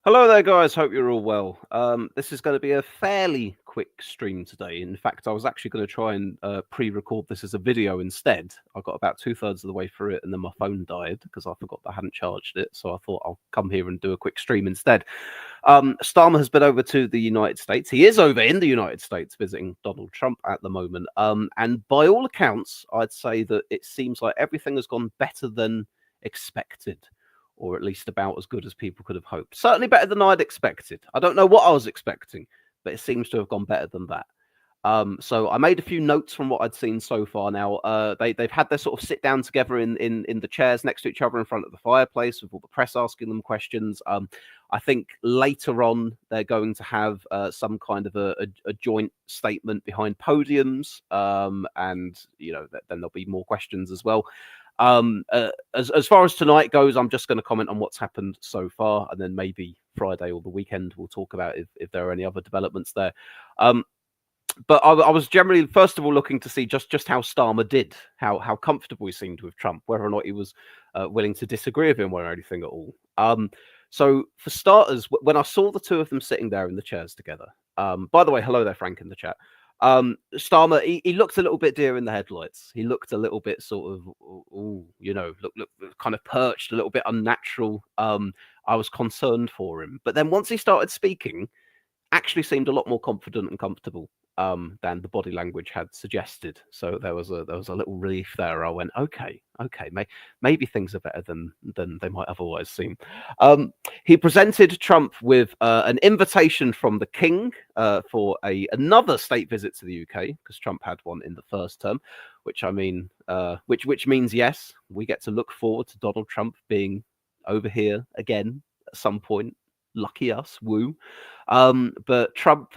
Hello there, guys. Hope you're all well. This is going to be a fairly quick stream today. In fact, I was actually going to try and pre-record this as a video instead. I got about 2/3 of the way through it, and then my phone died because I forgot I hadn't charged it. So I thought I'll come here and do a quick stream instead. Starmer has been over to the United States. He is over in the United States visiting Donald Trump at the moment. And by all accounts, I'd say that it seems like everything has gone better than expected, or at least about as good as people could have hoped. Certainly better than I'd expected. I don't know what I was expecting, but it seems to have gone better than that. So I made a few notes from what I'd seen so far. Now they've had their sort of sit down together in the chairs next to each other in front of the fireplace with all the press asking them questions. I think later on they're going to have some kind of a joint statement behind podiums, and then there'll be more questions as well. As far as tonight goes, I'm just going to comment on what's happened so far, and then maybe Friday or the weekend we'll talk about if there are any other developments there. But I was generally, first of all, looking to see just how Starmer did, how comfortable he seemed with Trump, whether or not he was willing to disagree with him or anything at all. So for starters, when I saw the two of them sitting there in the chairs together, by the way, hello there, Frank, in the chat. Starmer, he looked a little bit deer in the headlights. He looked a little bit sort of, look, kind of perched, a little bit unnatural. I was concerned for him. But then once he started speaking, actually seemed a lot more confident and comfortable than the body language had suggested. So there was a little relief there. I went, okay, maybe things are better than they might otherwise seem. He presented Trump with an invitation from the King for another state visit to the UK, because Trump had one in the first term, which means yes, we get to look forward to Donald Trump being over here again at some point. Lucky us, woo. But Trump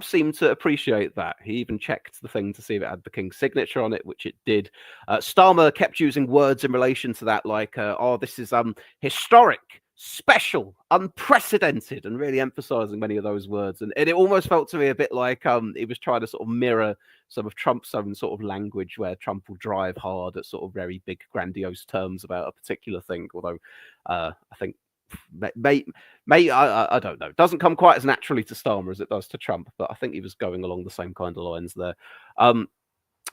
seemed to appreciate that. He even checked the thing to see if it had the King's signature on it, which it did. Starmer kept using words in relation to that, like, this is historic, special, unprecedented, and really emphasizing many of those words. And it almost felt to me a bit like he was trying to sort of mirror some of Trump's own sort of language, where Trump will drive hard at sort of very big, grandiose terms about a particular thing. Although I think I don't know. It doesn't come quite as naturally to Starmer as it does to Trump, but I think he was going along the same kind of lines there.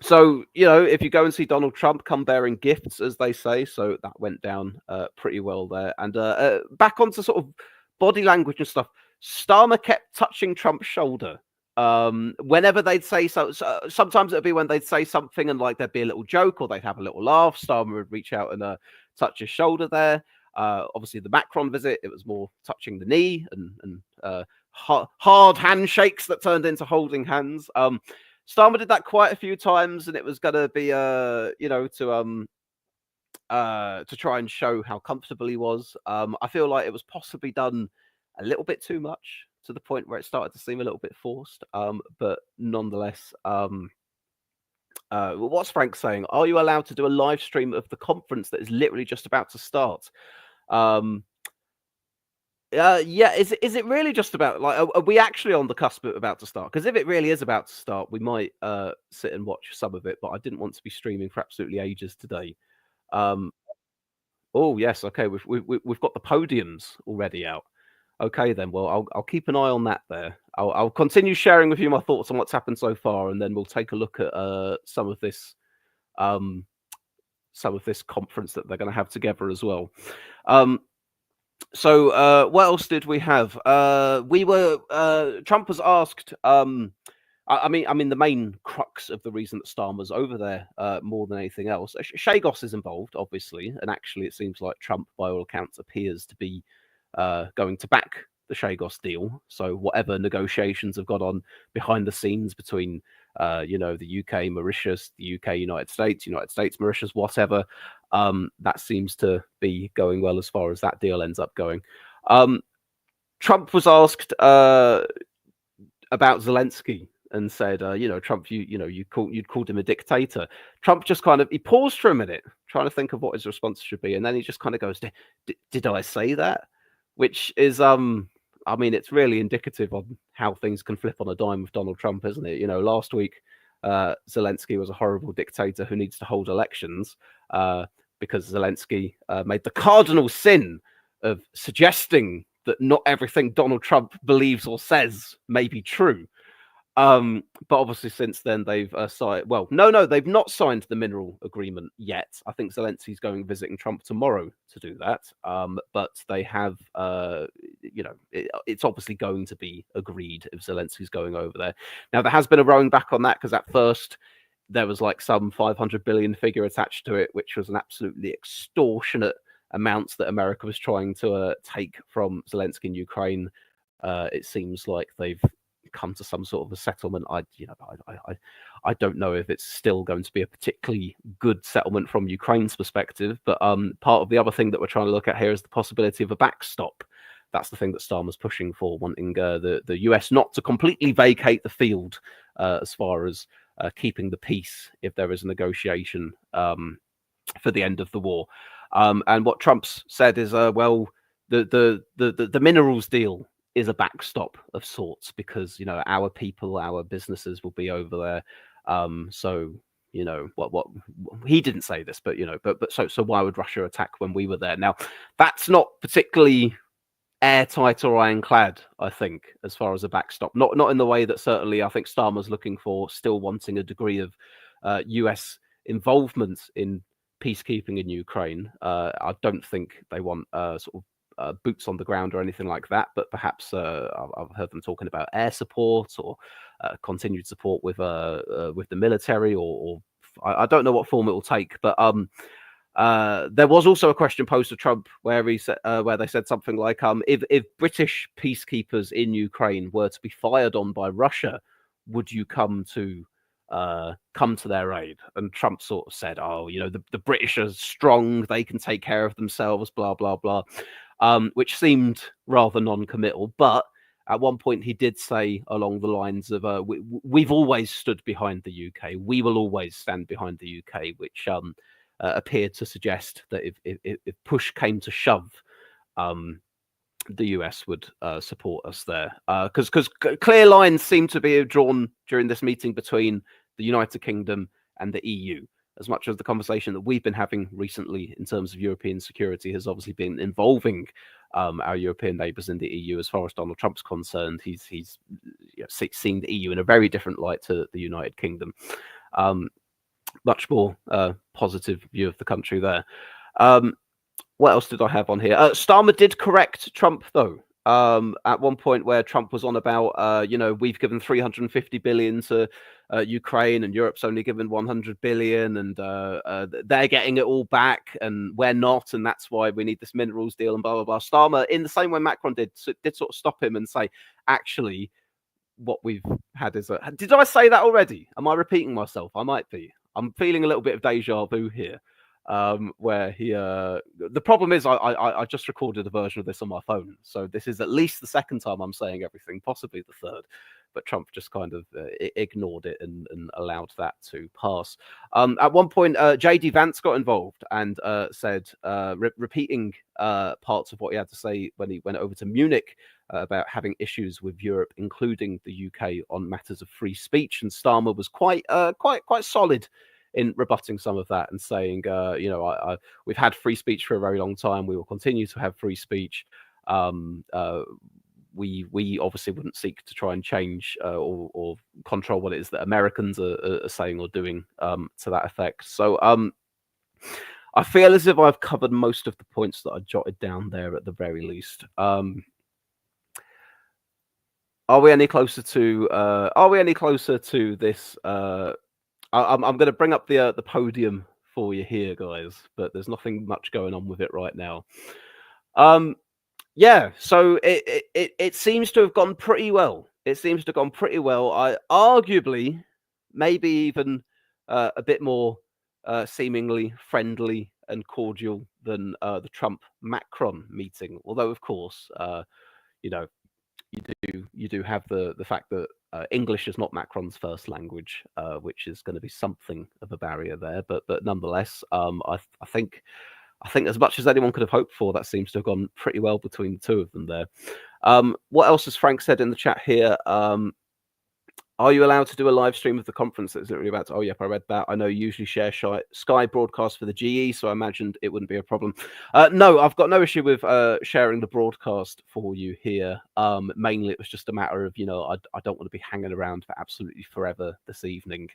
So, if you go and see Donald Trump, come bearing gifts, as they say. So that went down pretty well there. And back onto sort of body language and stuff, Starmer kept touching Trump's shoulder. Whenever they'd say so, sometimes it'd be when they'd say something and like there'd be a little joke or they'd have a little laugh. Starmer would reach out and touch his shoulder there. Obviously, the Macron visit, it was more touching the knee and hard handshakes that turned into holding hands. Starmer did that quite a few times, and it was going to be, to try and show how comfortable he was. I feel like it was possibly done a little bit too much, to the point where it started to seem a little bit forced. But nonetheless, what's Frank saying? Are you allowed to do a live stream of the conference that is literally just about to start? Yeah. Is it really just about, like, are we actually on the cusp of about to start? Because if it really is about to start, we might sit and watch some of it. But I didn't want to be streaming for absolutely ages today. Oh yes, okay. We've got the podiums already out. Okay, then. Well, I'll keep an eye on that there. I'll continue sharing with you my thoughts on what's happened so far, and then we'll take a look at some of this conference that they're going to have together as well. So what else did we have? Trump was asked. I mean, the main crux of the reason that Starmer's over there more than anything else, Chagos is involved, obviously, and actually, it seems like Trump, by all accounts, appears to be going to back the Chagos deal. So whatever negotiations have gone on behind the scenes between the UK, Mauritius, the UK, United States, Mauritius, whatever, that seems to be going well as far as that deal ends up going. Trump was asked about Zelensky and said, Trump, you'd called him a dictator. Trump just he paused for a minute, trying to think of what his response should be, and then he just kind of goes, "Did I say that?" Which is, it's really indicative of how things can flip on a dime with Donald Trump, isn't it? Last week, Zelensky was a horrible dictator who needs to hold elections because Zelensky made the cardinal sin of suggesting that not everything Donald Trump believes or says may be true. But obviously, since then they've signed. Well, no, they've not signed the mineral agreement yet. I think Zelensky's going visiting Trump tomorrow to do that. But they have, it's obviously going to be agreed if Zelensky's going over there. Now there has been a rowing back on that because at first there was like some 500 billion figure attached to it, which was an absolutely extortionate amounts that America was trying to take from Zelensky in Ukraine. It seems like they've come to some sort of a settlement. I don't know if it's still going to be a particularly good settlement from Ukraine's perspective, but part of the other thing that we're trying to look at here is the possibility of a backstop. That's the thing that Starmer's pushing for, wanting the US not to completely vacate the field as far as keeping the peace if there is a negotiation for the end of the war. And what Trump's said is, well, the minerals deal is a backstop of sorts because our people, our businesses will be over there. So what he didn't say this, but so why would Russia attack when we were there? Now that's not particularly airtight or ironclad, I think, as far as a backstop. Not in the way that certainly I think Starmer's looking for, still wanting a degree of US involvement in peacekeeping in Ukraine. I don't think they want sort of boots on the ground or anything like that, but perhaps I've heard them talking about air support or continued support with the military, or I don't know what form it will take. But there was also a question posed to Trump where he said, where they said something like, if British peacekeepers in Ukraine were to be fired on by Russia, would you come to their aid? And Trump sort of said, oh, the British are strong, they can take care of themselves, blah blah blah. Which seemed rather non-committal, but at one point he did say along the lines of, we've always stood behind the UK, we will always stand behind the UK, which appeared to suggest that if push came to shove, the US would support us there. Because clear lines seem to be drawn during this meeting between the United Kingdom and the EU. As much as the conversation that we've been having recently in terms of European security has obviously been involving our European neighbours in the EU, as far as Donald Trump's concerned, he's seen the EU in a very different light to the United Kingdom. Much more positive view of the country there. What else did I have on here? Starmer did correct Trump, though. At one point where Trump was on about, we've given 350 billion to Ukraine and Europe's only given 100 billion and they're getting it all back and we're not, and that's why we need this minerals deal and blah, blah, blah. Starmer, in the same way Macron did sort of stop him and say, actually, what we've had is did I say that already? Am I repeating myself? I might be. I'm feeling a little bit of deja vu here. Where he the problem is I just recorded a version of this on my phone, so this is at least the second time I'm saying everything, possibly the third, but Trump just kind of ignored it and allowed that to pass. At one point JD Vance got involved and said, repeating parts of what he had to say when he went over to Munich about having issues with Europe, including the UK, on matters of free speech, and Starmer was quite solid in rebutting some of that and saying, we've had free speech for a very long time. We will continue to have free speech. We obviously wouldn't seek to try and change or control what it is that Americans are saying or doing to that effect. So I feel as if I've covered most of the points that I jotted down there at the very least. Are we any closer to this? I'm going to bring up the podium for you here, guys, but there's nothing much going on with it right now. Yeah, so it seems to have gone pretty well. It seems to have gone pretty well. I arguably, maybe even a bit more seemingly friendly and cordial than the Trump-Macron meeting. Although, of course, you do have the fact that English is not Macron's first language, which is going to be something of a barrier there. But nonetheless, I think as much as anyone could have hoped for, that seems to have gone pretty well between the two of them there. What else has Frank said in the chat here? Are you allowed to do a live stream of the conference that's literally about to... Oh, yep, I read that. I know you usually share Sky broadcast for the GE, so I imagined it wouldn't be a problem. No, I've got no issue with sharing the broadcast for you here. Mainly, it was just a matter of, I don't want to be hanging around for absolutely forever this evening.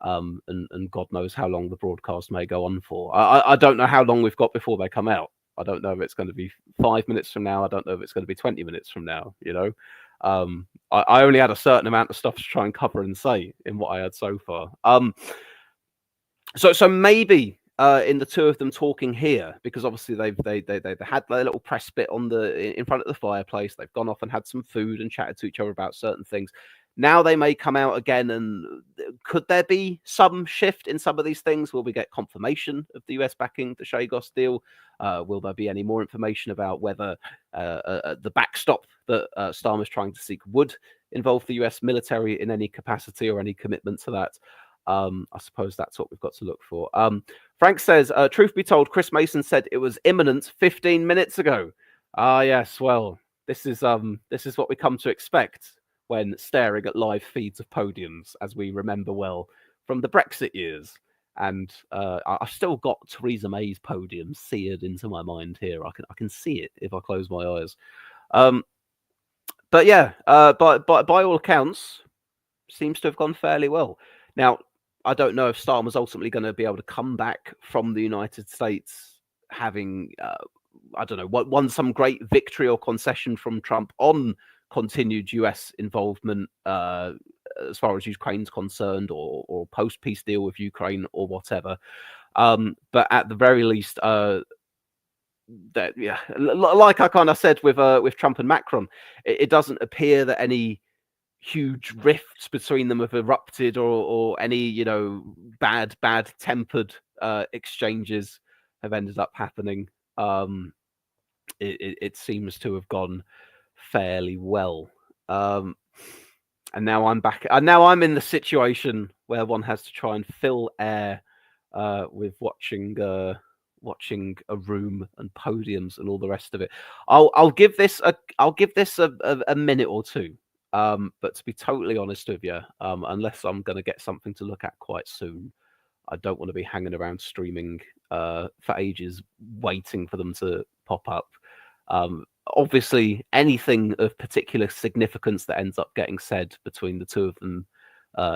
And God knows how long the broadcast may go on for. I don't know how long we've got before they come out. I don't know if it's going to be 5 minutes from now. I don't know if it's going to be 20 minutes from now, I only had a certain amount of stuff to try and cover and say in what I had so far. So maybe in the two of them talking here, because obviously they had their little press bit in front of the fireplace. They've gone off and had some food and chatted to each other about certain things. Now they may come out again, and could there be some shift in some of these things? Will we get confirmation of the US backing the Chagos deal? Will there be any more information about whether the backstop that Starmer's trying to seek would involve the US military in any capacity or any commitment to that? I suppose that's what we've got to look for. Frank says, truth be told, Chris Mason said it was imminent 15 minutes ago. Yes, well, this is what we come to expect when staring at live feeds of podiums, as we remember well from the Brexit years. And I've still got Theresa May's podium seared into my mind here. I can see it if I close my eyes. But yeah, by all accounts, seems to have gone fairly well. Now, I don't know if Starmer's ultimately going to be able to come back from the United States having, I don't know, won some great victory or concession from Trump on continued US involvement as far as Ukraine's concerned, or post-peace deal with Ukraine or whatever. But at the very least, like I kind of said with Trump and Macron, it doesn't appear that any huge rifts between them have erupted, or any bad tempered exchanges have ended up happening. It seems to have gone fairly well. And now I'm back. Now I'm in the situation where one has to try and fill air with watching a room and podiums and all the rest of it. I'll give this a minute or two. But to be totally honest with you, unless I'm going to get something to look at quite soon, I don't want to be hanging around streaming for ages waiting for them to pop up. Obviously, anything of particular significance that ends up getting said between the two of them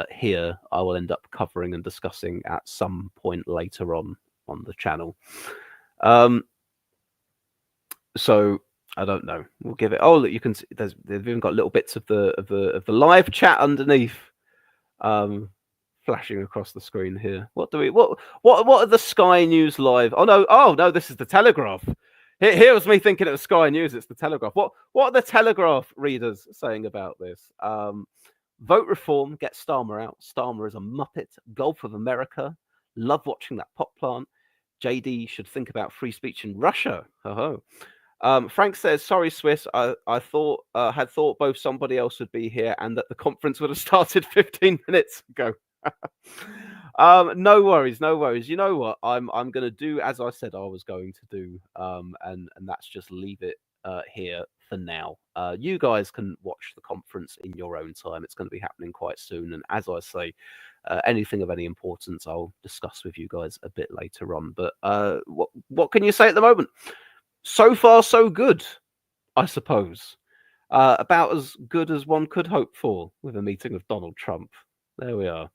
here, I will end up covering and discussing at some point later on the channel. So I don't know. We'll give it. Oh, look, you can see they've even got little bits of the live chat underneath, flashing across the screen here. What are the Sky News live? Oh no, this is the Telegraph. Here was me thinking it was Sky News. It's the Telegraph. What are the Telegraph readers saying about this? Vote reform, get Starmer out. Starmer is a muppet. Gulf of America. Love watching that pot plant. JD should think about free speech in Russia. Frank says, sorry, Swiss. I had thought both somebody else would be here and that the conference would have started 15 minutes ago. No worries. You know what? I'm going to do as I said I was going to do, and that's just leave it here for now. You guys can watch the conference in your own time. It's going to be happening quite soon, and as I say, anything of any importance I'll discuss with you guys a bit later on. But what can you say at the moment? So far, so good, I suppose. About as good as one could hope for with a meeting of Donald Trump. There we are.